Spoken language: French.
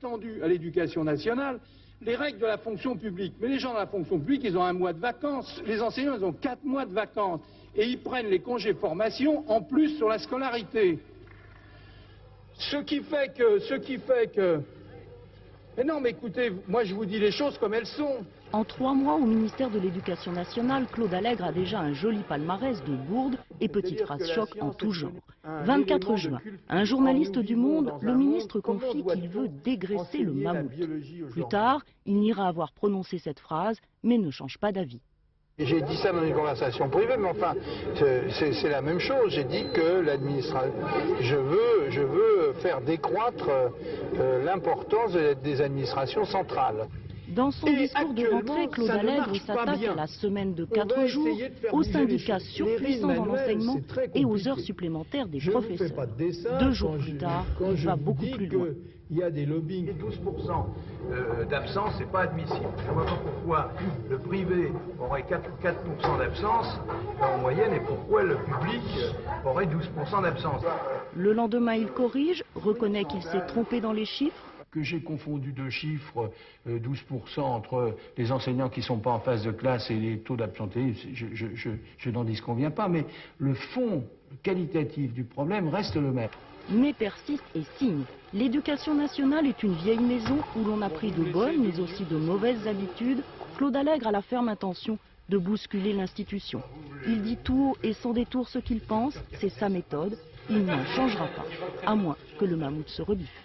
Tendu à l'éducation nationale, les règles de la fonction publique. Mais les gens de la fonction publique, ils ont 1 mois de vacances. Les enseignants, ils ont 4 mois de vacances. Et ils prennent les congés formation en plus sur la scolarité. Ce qui fait que... Mais non, mais écoutez, moi je vous dis les choses comme elles sont. En 3 mois au ministère de l'Éducation nationale, Claude Allègre a déjà un joli palmarès de bourdes et petites phrases choc en tout genre. 24 juin, un journaliste du Monde, le ministre confie qu'il veut dégraisser le mammouth. Plus tard, il n'ira avoir prononcé cette phrase, mais ne change pas d'avis. J'ai dit ça dans une conversation privée, mais enfin, c'est la même chose. J'ai dit que l'administration, je veux faire décroître l'importance des administrations centrales. Dans son discours de rentrée, Claude Allègre s'attaque à la semaine de 4 jours, aux syndicats surpuissants dans l'enseignement et aux heures supplémentaires des professeurs. 2 jours plus tard, il va beaucoup plus loin. Il y a des lobbying. 12% d'absence, c'est pas admissible. Je ne vois pas pourquoi le privé aurait 4% d'absence en moyenne et pourquoi le public aurait 12% d'absence. Le lendemain, il corrige, reconnaît qu'il s'est trompé dans les chiffres. Que j'ai confondu 2 chiffres, 12% entre les enseignants qui ne sont pas en phase de classe et les taux d'absentéisme, je n'en disconviens pas, mais le fond qualitatif du problème reste le même. Mais persiste et signe. L'éducation nationale est une vieille maison où l'on a pris de bonnes mais aussi de mauvaises habitudes. Claude Allègre a la ferme intention de bousculer l'institution. Il dit tout haut et sans détour ce qu'il pense, c'est sa méthode. Il n'en changera pas, à moins que le mammouth se rebiffe.